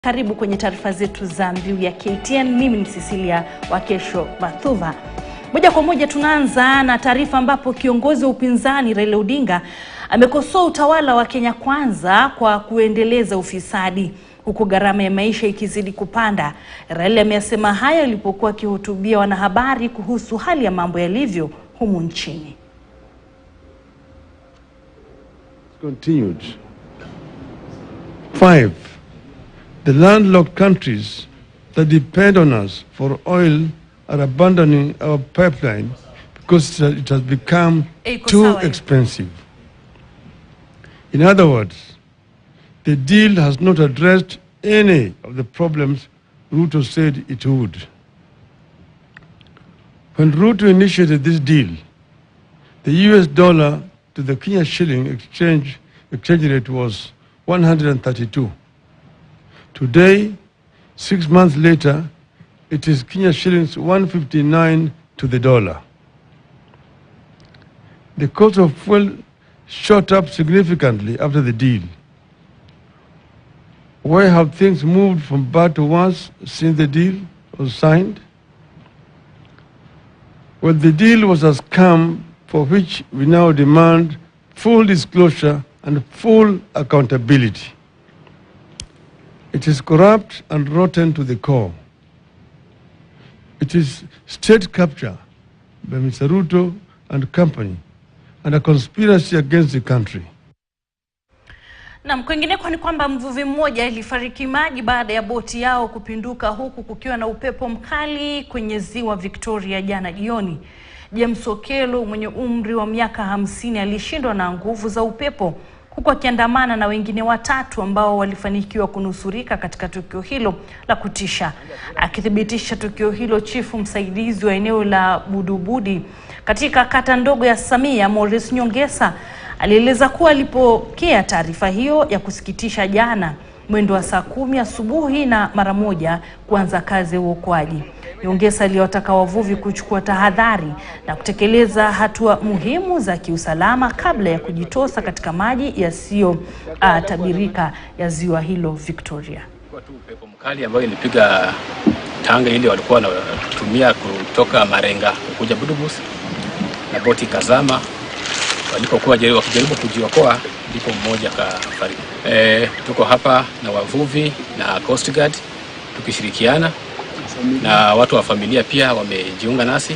Karibu kwenye taarifa zetu za mbiu ya KTN. Mimi ni Cecilia wa Kesho Bathuva. Moja kwa moja tunaanza na taarifa ambapo kiongozi wa upinzani Raila Odinga amekosoa utawala wa Kenya Kwanza kwa kuendeleza ufisadi huku gharama ya maisha ikizidi kupanda. Raila amesema haya alipokuwa akihutubia wanahabari kuhusu hali ya mambo yalivyo humu nchini. Continued. 5. The landlocked countries that depend on us for oil are abandoning our pipeline because it has become too expensive. In other words, the deal has not addressed any of the problems Ruto said it would. When Ruto initiated this deal, the US dollar to the Kenya shilling exchange rate was 132. Today, 6 months later, it is Kenya shillings 159 to the dollar. The cost of fuel shot up significantly after the deal. Why have things moved from bad to worse since the deal was signed? Well, the deal was a scam for which we now demand full disclosure and full accountability. It is corrupt and rotten to the core. It is state capture by Mr. Ruto and company and a conspiracy against the country. Na kwingineko ni kwamba mvuvi mmoja alifariki maji baada ya boti yao kupinduka huku kukiwa na upepo mkali kwenye ziwa Victoria jana jioni. James Okelo mwenye umri wa miaka 50 alishindwa na nguvu za upepo huku akiandamana na wengine watatu ambao walifanikiwa kunusurika katika tukio hilo la kutisha. Akithibitisha tukio hilo, chifu msaidizi wa eneo la Budubudi katika kata ndogo ya Samia, Morris Nyongesa, alieleza kuwa alipokea taarifa hiyo ya kusikitisha jana mwendo wa saa 10 asubuhi na mara moja kuanza kazi ya uokoaji. Nyongesa aliwataka wavuvi kuchukua tahadhari na kutekeleza hatua muhimu za kiusalama kabla ya kujitosa katika maji yasiyo tabirika ya ziwa hilo Victoria. Kwa tu upepo mkali ambao ilipiga tanga ile walikuwa wanatumia kutoka Marenga kuja Budubus na boti kazama. Walipokuwa wakijaribu kujiokoa ndipo mmoja kafariki. Tuko hapa na wavuvi na Coast Guard tukishirikiana na watu wa familia pia wamejiunga nasi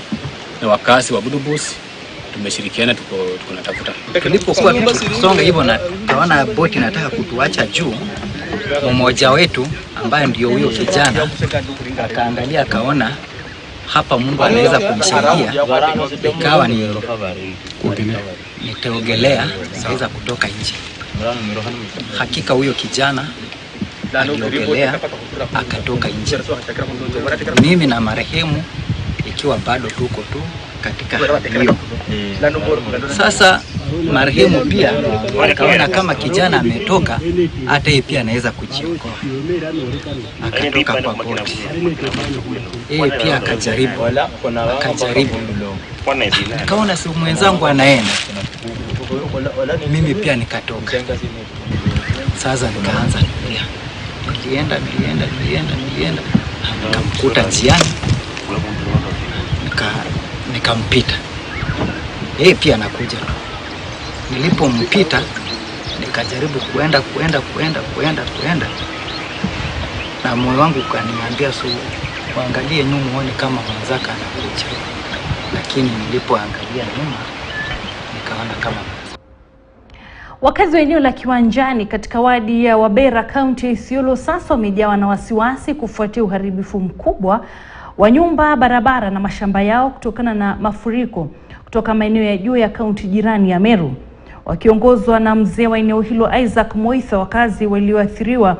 na wakazi wa Budubus tumeshirikiana tunatafuta. Tulipokuwa tukisonga hivyo na tukaona boti inataka kutuacha juu, mmoja wetu ambaye ndio huyo kijana akaangalia akaona hapa Mungu anaweza kumsaidia, ikawa nitaogelea naweza kutoka nje. Hakika huyo kijana aliogelea akatoka nje. Mimi na marehemu ikiwa bado tuko tu katika hiyo. Sasa marehemu pia akaona kama kijana ametoka, hata yeye pia anaweza kujiokoa. Akatoka kwa boti. Yeye pia akajaribu. Akaona si mwenzangu anaenda. Mimi pia nikatoka. Sasa nikaanza pia. Nilienda. Nikamkuta njiani. Nikampita. Yeye pia anakuja. Nilipompita nikajaribu kuenda na moyo wangu ukaniambia kuangalie nyuma uone kama mwanzaka anakuja. Lakini nilipoangalia nyuma nikaona kama. Wakazi wa eneo la Kiwanjani katika wadi ya Wabera County ya Isiolo sasa wamejawa na wasiwasi kufuatia uharibifu mkubwa wa nyumba, barabara na mashamba yao kutokana na mafuriko kutoka maeneo ya juu ya kaunti jirani ya Meru. Wakiongozwa na mzee wa eneo hilo Isaac Moitha, wakazi walioathiriwa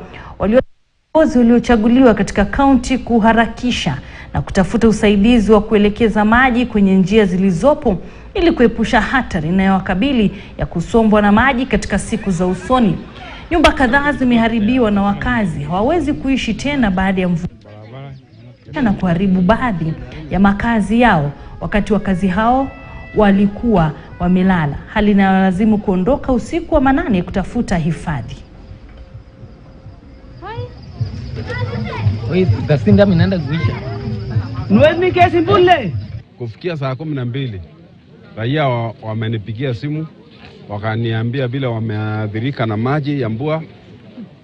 waliochaguliwa katika kaunti kuharakisha na kutafuta usaidizi wa kuelekeza maji kwenye njia zilizopo ili kuepusha hatari inayowakabili ya kusombwa na maji katika siku za usoni. Nyumba kadhaa zimeharibiwa na wakazi hawawezi kuishi tena baada ya mvua na kuharibu baadhi ya makazi yao, wakati wakazi hao walikuwa wamelala, hali inayolazimu kuondoka usiku wa manane kutafuta hifadhi. Kasinda minaenda kuisha. Nwezi kesi mbule. Kufikia saa 12 raia wamenipigia simu wakaniambia bila wameadhirika na maji ya mvua,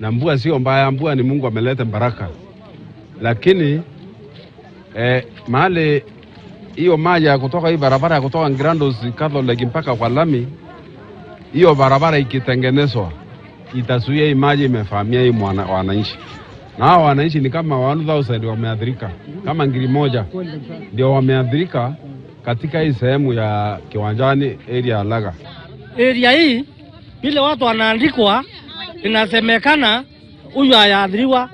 na mvua sio mbaya, mvua ni Mungu ameleta baraka. Lakini mahali hiyo maji ya kutoka hii barabara ya kutoka Ngirandos Catholic mpaka kwa lami, hiyo barabara ikitengenezwa itasuia hii maji imefahamia hii wananchi. Na hao wananchi ni kama 1000 wameadhirika, kama ngiri moja ndio wameadhirika katika hii sehemu ya Kiwanjani area ya Laga. Area hii vile watu wanaandikwa inasemekana huyu hayaadhiriwa.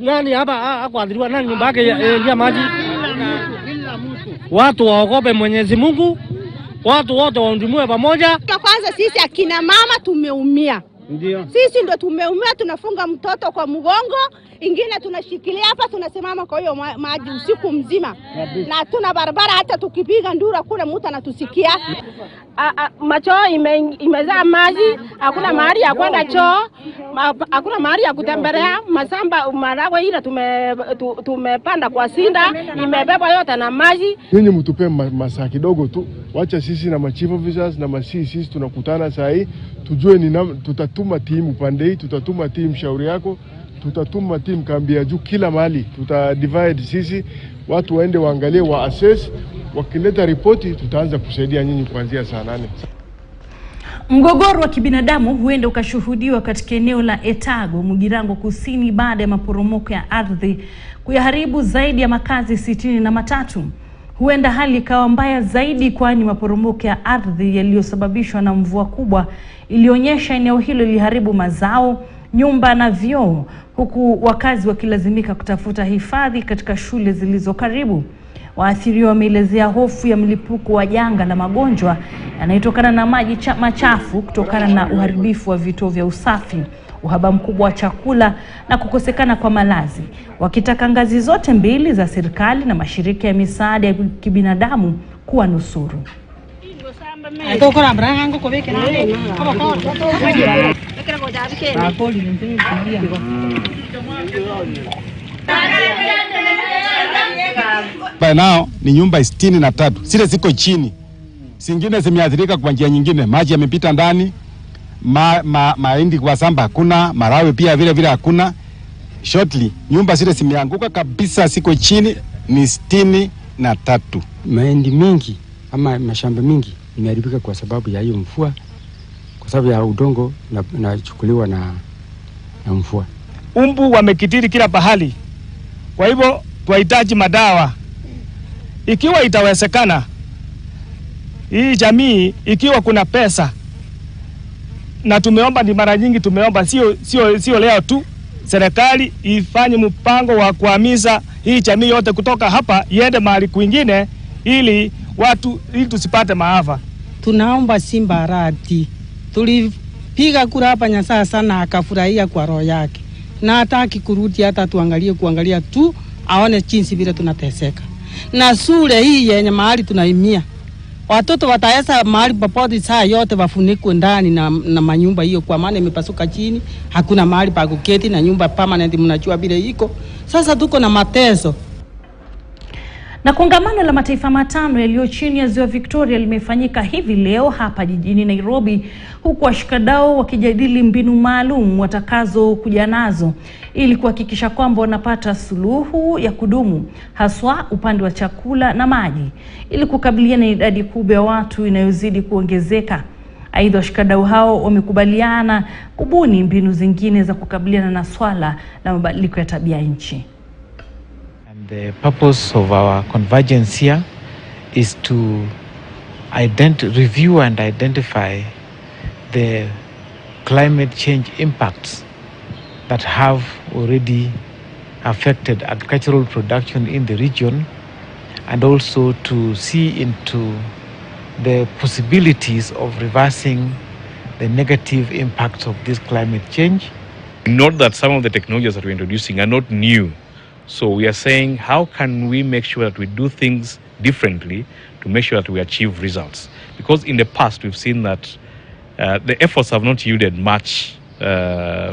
Nani hapa hakuadhiriwa? Nani nyumba yake ya maji? Watu waogope Mwenyezi Mungu, watu wote waundumue pamoja. Kwanza sisi akina mama tumeumia. Ndio. Sisi ndo tumeumia, tunafunga mtoto kwa mgongo, ingine tunashikilia hapa, tunasimama kwa hiyo maji usiku mzima. Na tuna barabara, hata tukipiga ndura kuna mtu anatusikia. Macho imezaa maji, hakuna mahali ya kwenda choo, hakuna mahali ya kutembelea, masamba maragwe ile tumepanda kwa sinda, imebeba yote na maji. Nyinyi mtupe masaa kidogo tu, wacha sisi na chief officers na sisi tunakutana saa hii, tujue tutatuma timu pande hii, tutatuma timu shauri yako, tutatuma timu kambi ya juu kila mahali, tutadivide sisi, watu waende waangalie, wa assess, wakileta ripoti tutaanza kusaidia nyinyi kuanzia saa 8. Mgogoro wa kibinadamu huenda ukashuhudiwa katika eneo la Etago, Mugirango Kusini baada ya maporomoko ya ardhi kuyaharibu zaidi ya makazi 63. Huenda hali ikawa mbaya zaidi, kwani maporomoko ya ardhi yaliyosababishwa na mvua kubwa ilionyesha eneo hilo liliharibu mazao, nyumba na vyoo, huku wakazi wakilazimika kutafuta hifadhi katika shule zilizo karibu. Waathiriwa wameelezea hofu ya mlipuko wa janga la magonjwa yanayotokana na maji machafu kutokana na uharibifu wa vituo vya usafi, uhaba mkubwa wa chakula na kukosekana kwa malazi, wakitaka ngazi zote mbili za serikali na mashirika ya misaada ya kibinadamu kuwa nusuru. By now ni nyumba 63, zile ziko chini, zingine zimeathirika kwa njia nyingine. Maji yamepita ndani, mahindi kwa samba hakuna, marawe pia vile hakuna. Shortly nyumba zile zimeanguka kabisa, ziko chini, ni 63. Mahindi mingi ama mashamba mingi imeharibika kwa sababu ya hiyo mvua, kwa sababu ya udongo unachukuliwa na mvua. Umbu wamekitiri kila pahali, kwa hivyo tunahitaji madawa. Ikiwa itawezekana, hii jamii, ikiwa kuna pesa, na tumeomba, ni mara nyingi tumeomba, sio leo tu, serikali ifanye mpango wa kuhamisha hii jamii yote kutoka hapa iende mahali kwingine, ili tusipate maafa. Tunaomba Simba radhi. Tulipiga kura hapa Nyasaa sana, akafurahia kwa roho yake, na hataki kurudi hata kuangalia tu aone jinsi vile tunateseka. Na shule hii yenye mahali tunaimia, watoto wataesa mahali popote saa yote wafunikwe ndani na manyumba hiyo, kwa maana imepasuka chini, hakuna mahali pa kuketi, na nyumba permanent mnajua vile iko. Sasa tuko na mateso. Na kongamano la mataifa matano yaliyo chini ya Ziwa Victoria limefanyika hivi leo hapa jijini Nairobi, huku washikadau wakijadili mbinu maalum watakazo kuja nazo ili kuhakikisha kwamba wanapata suluhu ya kudumu, haswa upande wa chakula na maji, ili kukabiliana na idadi kubwa ya watu inayozidi kuongezeka. Aidha, washikadau hao wamekubaliana kubuni mbinu zingine za kukabiliana na swala la mabadiliko ya tabia nchi. The purpose of our convergence here is to review and identify the climate change impacts that have already affected agricultural production in the region, and also to see into the possibilities of reversing the negative impacts of this climate change. Note that some of the technologies that we're introducing are not new. So we are saying, how can we make sure that we do things differently to make sure that we achieve results? Because in the past, we've seen that the efforts have not yielded much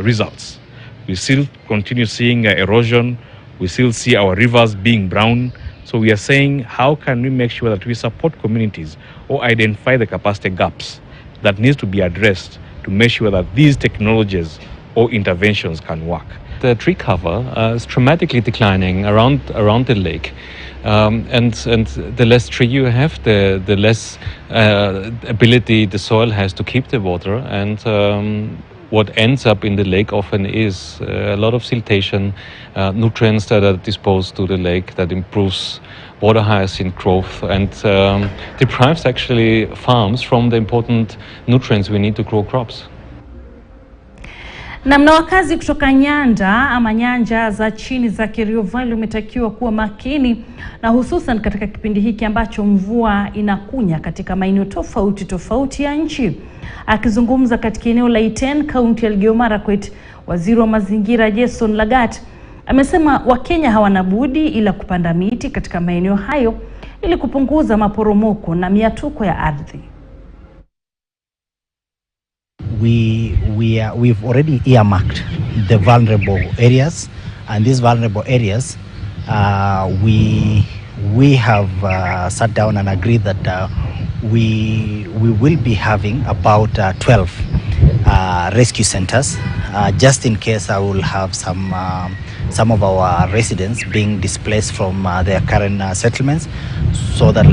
results. We still continue seeing erosion We still see our rivers being brown. So we are saying, how can we make sure that we support communities or identify the capacity gaps that needs to be addressed to make sure that these technologies or interventions can work? The tree cover is dramatically declining around the lake. And the less tree you have, the less ability the soil has to keep the water. And what ends up in the lake often is a lot of siltation, nutrients that are disposed to the lake that improves water hyacinth growth and deprives actually farms from the important nutrients we need to grow crops. Na wakazi kutoka nyanda ama nyanja za chini za Kerio Valley umetakiwa kuwa makini na hususan katika kipindi hiki ambacho mvua inakunya katika maeneo tofauti ya nchi. Akizungumza katika eneo la Iten, kaunti ya Elgeyo Marakwet, waziri wa mazingira Jason Lagat amesema Wakenya hawana budi ila kupanda miti katika maeneo hayo ili kupunguza maporomoko na miatuko ya ardhi. We've already earmarked the vulnerable areas, and these vulnerable areas we have sat down and agreed that we will be having about 12 rescue centers, just in case I will have some of our residents being displaced from their current settlements, so that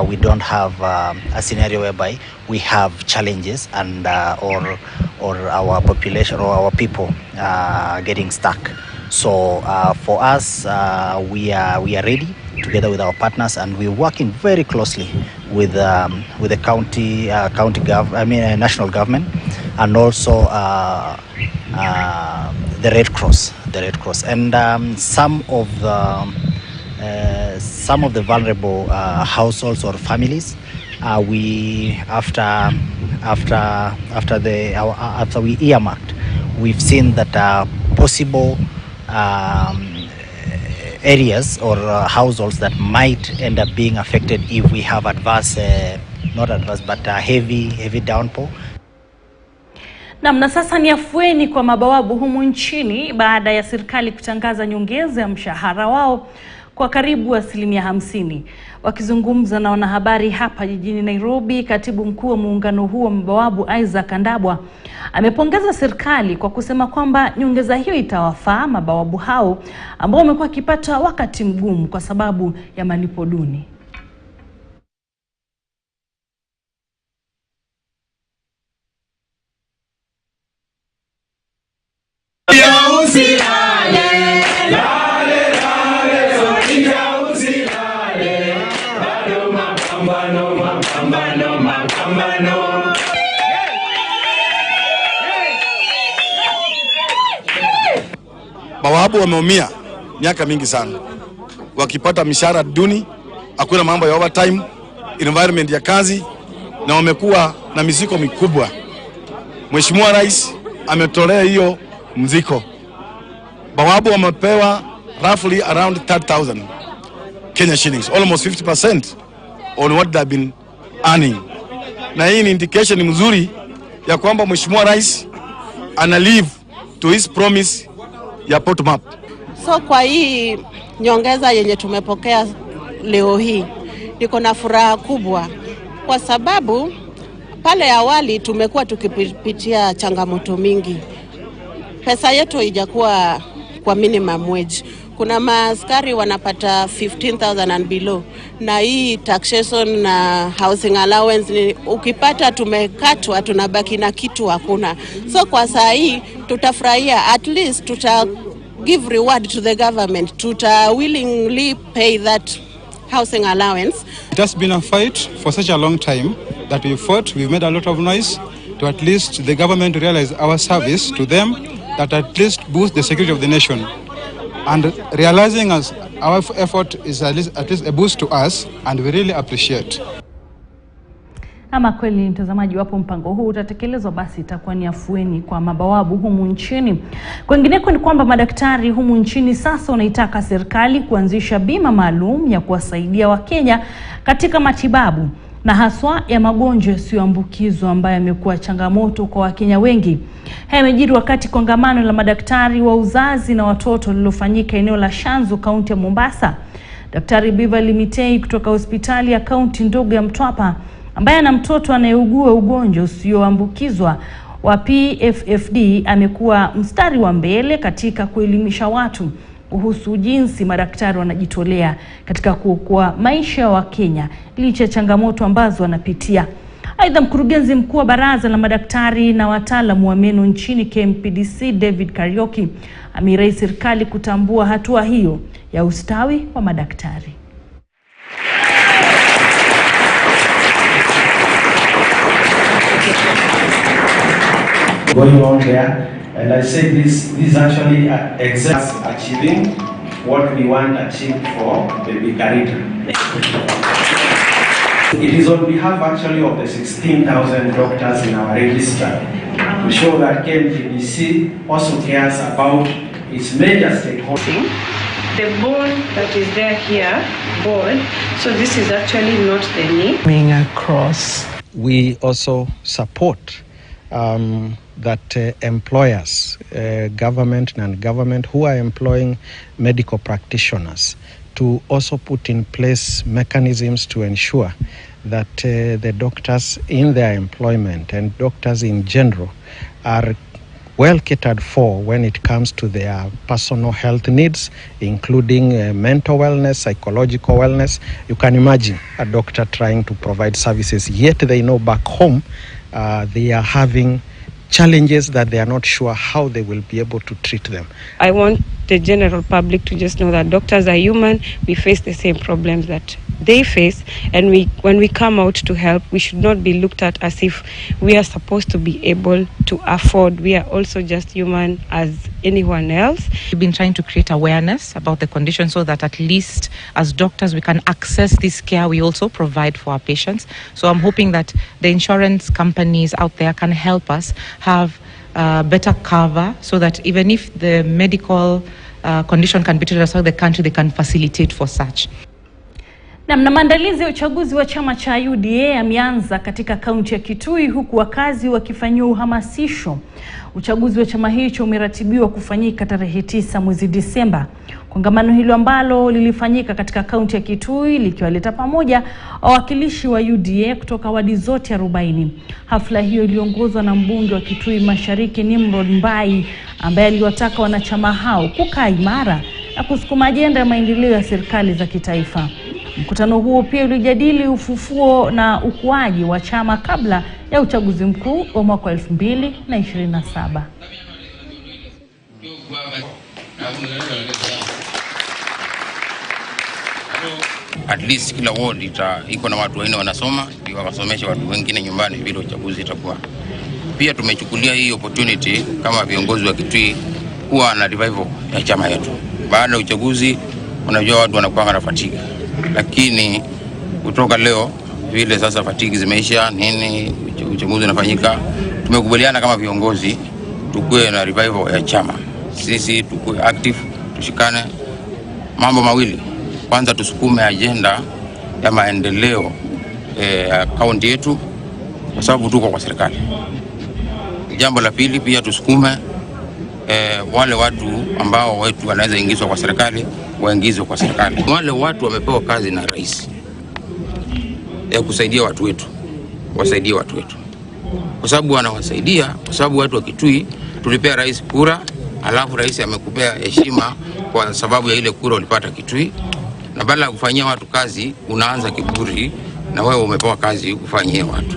we don't have a scenario whereby we have challenges and or our population or our people getting stuck. So for us, we are ready together with our partners, and we're working very closely with the national government, and also the Red Cross, and some of the vulnerable households or families. After we earmarked, we've seen that possible areas or households that might end up being affected if we have heavy downpour. Na sasa ni afueni kwa mabawabu humu nchini baada ya serikali kutangaza nyongeza ya mshahara wao kwa karibu 50%. Wakizungumza na wanahabari hapa jijini Nairobi, katibu mkuu wa muungano huo wa mabawabu Isaac Ndabwa amepongeza serikali kwa kusema kwamba nyongeza hiyo itawafaa mabawabu hao ambao wamekuwa wakipata wakati mgumu kwa sababu ya malipo duni. Mabawabu wameumia miaka mingi sana, wakipata mishahara duni, hakuna mambo ya overtime, environment ya kazi, na wamekuwa na miziko mikubwa. Mheshimiwa Rais ametolea hiyo mziko. Mabawabu wamepewa roughly around 30,000 Kenya shillings, almost 50% on what they've been earning. Na hii ni indication mzuri ya kwamba Mheshimiwa Rais ana live to his promise ya bottom up. So kwa hii nyongeza yenye tumepokea leo hii, niko na furaha kubwa kwa sababu pale awali tumekuwa tukipitia changamoto mingi. Pesa yetu haijakuwa kwa minimum wage. Kuna maaskari wanapata 15,000 and below, na hii taxation na housing allowance ukipata tumekatwa, tunabaki na kitu hakuna. So kwa saa hii tutafurahia, at least give reward to the government, willingly pay that housing allowance. It has been a fight for such a long time that we fought. We've made a lot of noise to at least the government realize our service to them, that at least boost the security of the nation. And realizing as our effort is at least a boost to us, and we really appreciate. Ama kweli mtazamaji, wapo mpango huu utatekelezwa, basi itakuwa ni afueni kwa mabawabu humu nchini. Kwingineko ni kwamba madaktari humu nchini sasa wanaitaka serikali kuanzisha bima maalum ya kuwasaidia Wakenya katika matibabu na haswa ya magonjwa yasiyoambukizwa ambayo yamekuwa changamoto kwa Wakenya wengi. Haya yamejiri wakati kongamano la madaktari wa uzazi na watoto lililofanyika eneo la Shanzu, kaunti ya Mombasa. Daktari Beverly Mitei kutoka hospitali ya kaunti ndogo ya Mtwapa, ambaye ana mtoto anayeugua ugonjwa usioambukizwa wa PFFD, amekuwa mstari wa mbele katika kuelimisha watu kuhusu jinsi madaktari wanajitolea katika kuokoa maisha ya Wakenya licha ya changamoto ambazo wanapitia. Aidha, mkurugenzi mkuu wa baraza la madaktari na wataalamu wa meno nchini KMPDC David Karioki ameirai serikali kutambua hatua hiyo ya ustawi wa madaktari. Going on there, and I say this actually exacts achieving what we want achieved for the Bikarita. It is on behalf actually of the 16,000 doctors in our register to show that KMPDC also cares about its major stakeholders. The board that is there here, board, so this is actually not the knee. Coming across. We also support that employers, government and non-government, who are employing medical practitioners to also put in place mechanisms to ensure that the doctors in their employment and doctors in general are well catered for when it comes to their personal health needs, including mental wellness, psychological wellness. You can imagine a doctor trying to provide services, yet they know back home they are having challenges that they are not sure how they will be able to treat them. I want the general public to just know that doctors are human. We face the same problems that they face, and when we come out to help, we should not be looked at as if we are supposed to be able to afford. We are also just human as anyone else. We've been trying to create awareness about the condition so that at least as doctors we can access this care we also provide for our patients. So I'm hoping that the insurance companies out there can help us have better cover so that even if the medical condition can be treated outside the country, they can facilitate for such. Na maandalizi ya uchaguzi wa chama cha UDA yameanza katika kaunti ya Kitui, huku wakazi wakifanyiwa uhamasisho. Uchaguzi wa chama hicho umeratibiwa kufanyika tarehe 9 mwezi Disemba. Kongamano hilo ambalo lilifanyika katika kaunti ya Kitui likiwaleta pamoja wawakilishi wa UDA kutoka wadi zote 40. Hafla hiyo iliongozwa na mbunge wa Kitui Mashariki Nimrod Mbai, ambaye aliwataka wanachama hao kukaa imara na kusukuma ajenda ya maendeleo ya serikali za kitaifa. Mkutano huo pia ulijadili ufufuo na ukuaji wa chama kabla ya uchaguzi mkuu wa mwaka 2027. At least kila ward iko na watu wanne wanasoma, ndio wakasomesha watu wengine nyumbani vile uchaguzi itakuwa. Pia tumechukulia hii opportunity kama viongozi wa Kitui kuwa na revival ya chama yetu. Baada ya uchaguzi unajua watu wanakuwa na fatigue. Lakini kutoka leo vile sasa fatigue zimeisha, nini uchaguzi unafanyika, tumekubaliana kama viongozi tukue na revival ya chama. Sisi tukue active, tushikane mambo mawili. Kwanza tusukume agenda ya maendeleo ya kaunti yetu kwa sababu tuko kwa serikali. Jambo la pili pia tusukume wale watu ambao wetu wanaweza ingizwa kwa serikali waingizwe kwa serikali. Wale watu wamepewa kazi na rais ya kusaidia watu wetu, wasaidie watu wetu. Kwa sababu wanawasaidia, kwa sababu watu wa Kitui tulipea rais kura, alafu rais amekupea heshima kwa sababu ya ile kura ulipata Kitui, na badala ya kufanyia watu kazi unaanza kiburi na wewe umepewa kazi kufanyia watu.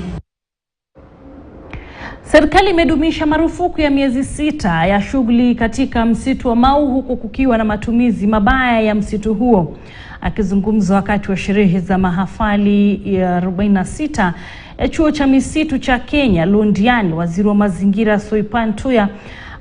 Serikali imedumisha marufuku ya miezi 6 ya shughuli katika msitu wa Mau, huku kukiwa na matumizi mabaya ya msitu huo. Akizungumza wakati wa sherehe za mahafali ya 46 ya chuo cha misitu cha Kenya Londiani, waziri wa mazingira Soipan Tuya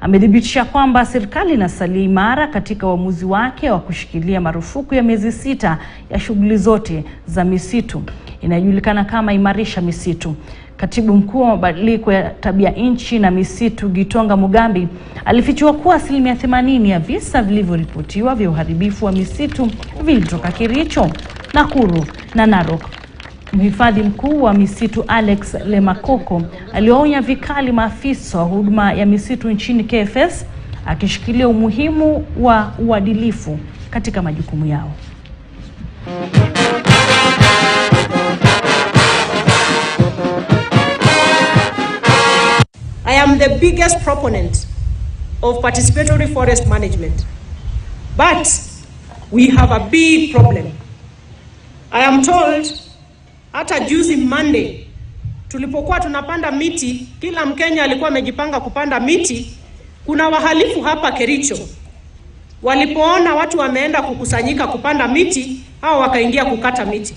amedhibitisha kwamba serikali inasalia imara katika uamuzi wake wa kushikilia marufuku ya miezi 6 ya shughuli zote za misitu inayojulikana kama Imarisha Misitu. Katibu mkuu wa mabadiliko ya tabia nchi na misitu Gitonga Mugambi alifichua kuwa 80% ya visa vilivyoripotiwa vya uharibifu wa misitu vilitoka Kericho, Nakuru na Narok. Mhifadhi mkuu wa misitu Alex Lemakoko alionya vikali maafisa wa huduma ya misitu nchini KFS, akishikilia umuhimu wa uadilifu katika majukumu yao. I am the biggest proponent of participatory forest management, but we have a big problem. I am told hata juzi Monday tulipokuwa tunapanda miti, kila Mkenya alikuwa amejipanga kupanda miti, kuna wahalifu hapa Kericho walipoona watu wameenda kukusanyika kupanda miti, hao wakaingia kukata miti,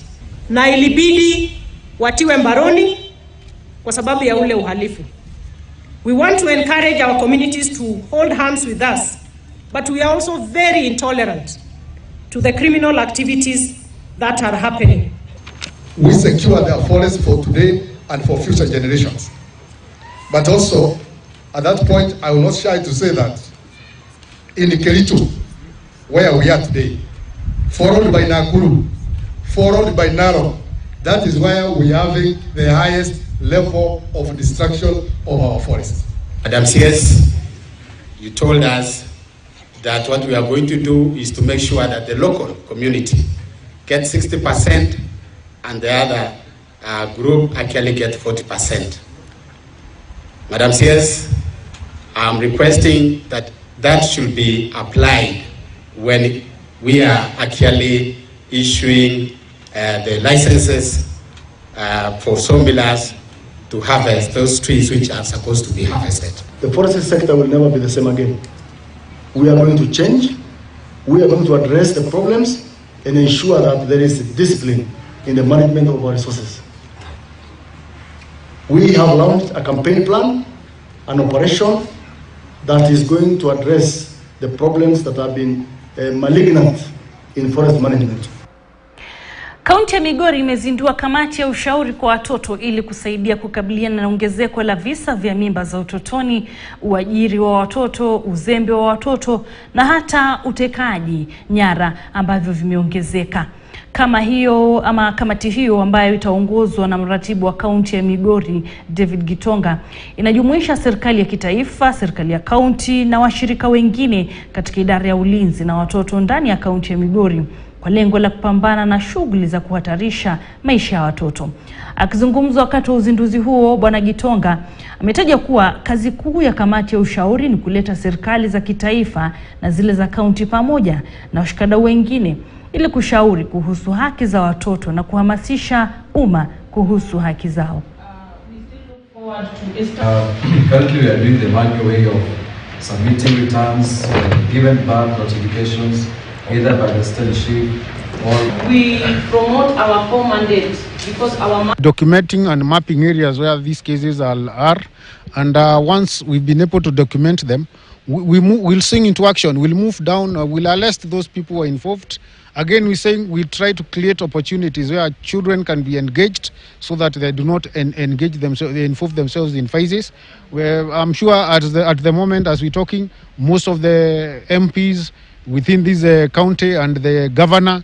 na ilibidi watiwe mbaroni kwa sababu ya ule uhalifu. We want to encourage our communities to hold hands with us, but we are also very intolerant to the criminal activities that are happening. We secure their forests for today and for future generations. But also, at that point, I will not shy to say that in Kericho, where we are today, followed by Nakuru, followed by Narok, that is where we are having the highest level of destruction of our forests. Madam CS, you told us that what we are going to do is to make sure that the local community gets 60% and the other group actually get 40%. Madam CS, I'm requesting that that should be applied when we are actually issuing the licenses for sawmillers to harvest those trees which are supposed to be harvested. The forestry sector will never be the same again. We are going to change. We are going to address the problems and ensure that there is discipline in the management of our resources. We have launched a campaign plan, an operation that is going to address the problems that have been malignant in forest management. Kaunti ya Migori imezindua kamati ya ushauri kwa watoto ili kusaidia kukabiliana na ongezeko la visa vya mimba za utotoni, uajiri wa watoto, uzembe wa watoto na hata utekaji nyara ambavyo vimeongezeka. Kamati hiyo ambayo itaongozwa na mratibu wa kaunti ya Migori David Gitonga inajumuisha serikali ya kitaifa, serikali ya kaunti na washirika wengine katika idara ya ulinzi na watoto ndani ya kaunti ya Migori kwa lengo la kupambana na shughuli za kuhatarisha maisha ya watoto. Akizungumza wakati wa uzinduzi huo, Bwana Gitonga ametaja kuwa kazi kuu ya kamati ya ushauri ni kuleta serikali za kitaifa na zile za kaunti pamoja na washikadau wengine ili kushauri kuhusu haki za watoto na kuhamasisha umma kuhusu haki zao. Currently we are doing the manual way of submitting returns, given birth notifications, either by the state chief or... We promote our core mandate because our... Documenting and mapping areas where these cases are and once we've been able to document them, we'll swing into action. We'll move down, we'll arrest those people who are involved. Again, we're saying we'll try to create opportunities where children can be engaged so that they do not engage themselves, they involve themselves in phases. Where I'm sure at the moment, as we're talking, most of the MPs within this county and the governor,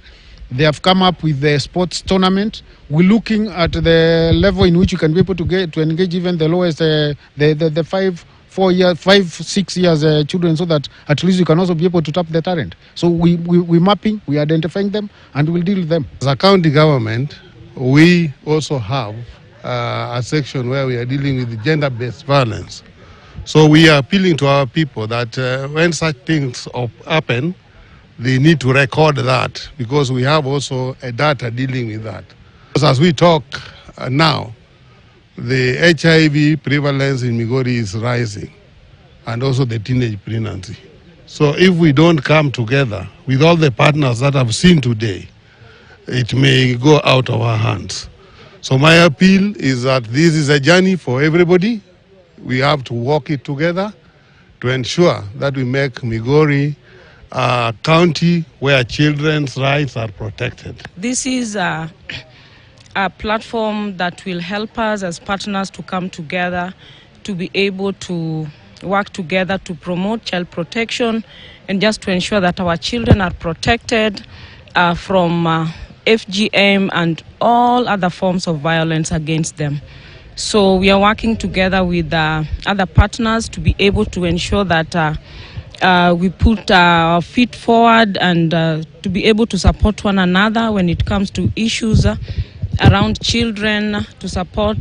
they have come up with the sports tournament. We're looking at the level in which you can be able to engage even the lowest, the 5-6 years children, so that at least you can also be able to tap the talent. So we're mapping, we're identifying them, and we'll deal with them. As a county government, we also have a section where we are dealing with gender-based violence. So we are appealing to our people that when such things happen, they need to record that, because we have also a data dealing with that. As we talk now, the HIV prevalence in Migori is rising, and also the teenage pregnancy. So if we don't come together with all the partners that I've seen today, it may go out of our hands. So my appeal is that this is a journey for everybody. We have to walk it together to ensure that we make Migori a county where children's rights are protected. This is a platform that will help us as partners to come together to be able to work together to promote child protection and just to ensure that our children are protected from FGM and all other forms of violence against them. So we are working together with other partners to be able to ensure that we put our feet forward and to be able to support one another when it comes to issues around children, to support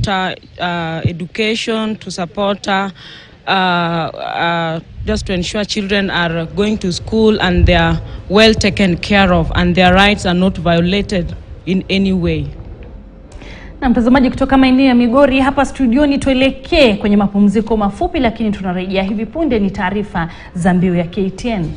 education, to support just to ensure children are going to school and they are well taken care of and their rights are not violated in any way. Na mtazamaji kutoka maeneo ya Migori hapa studioni, tuelekee kwenye mapumziko mafupi, lakini tunarejea hivi punde. Ni taarifa za mbiu ya KTN.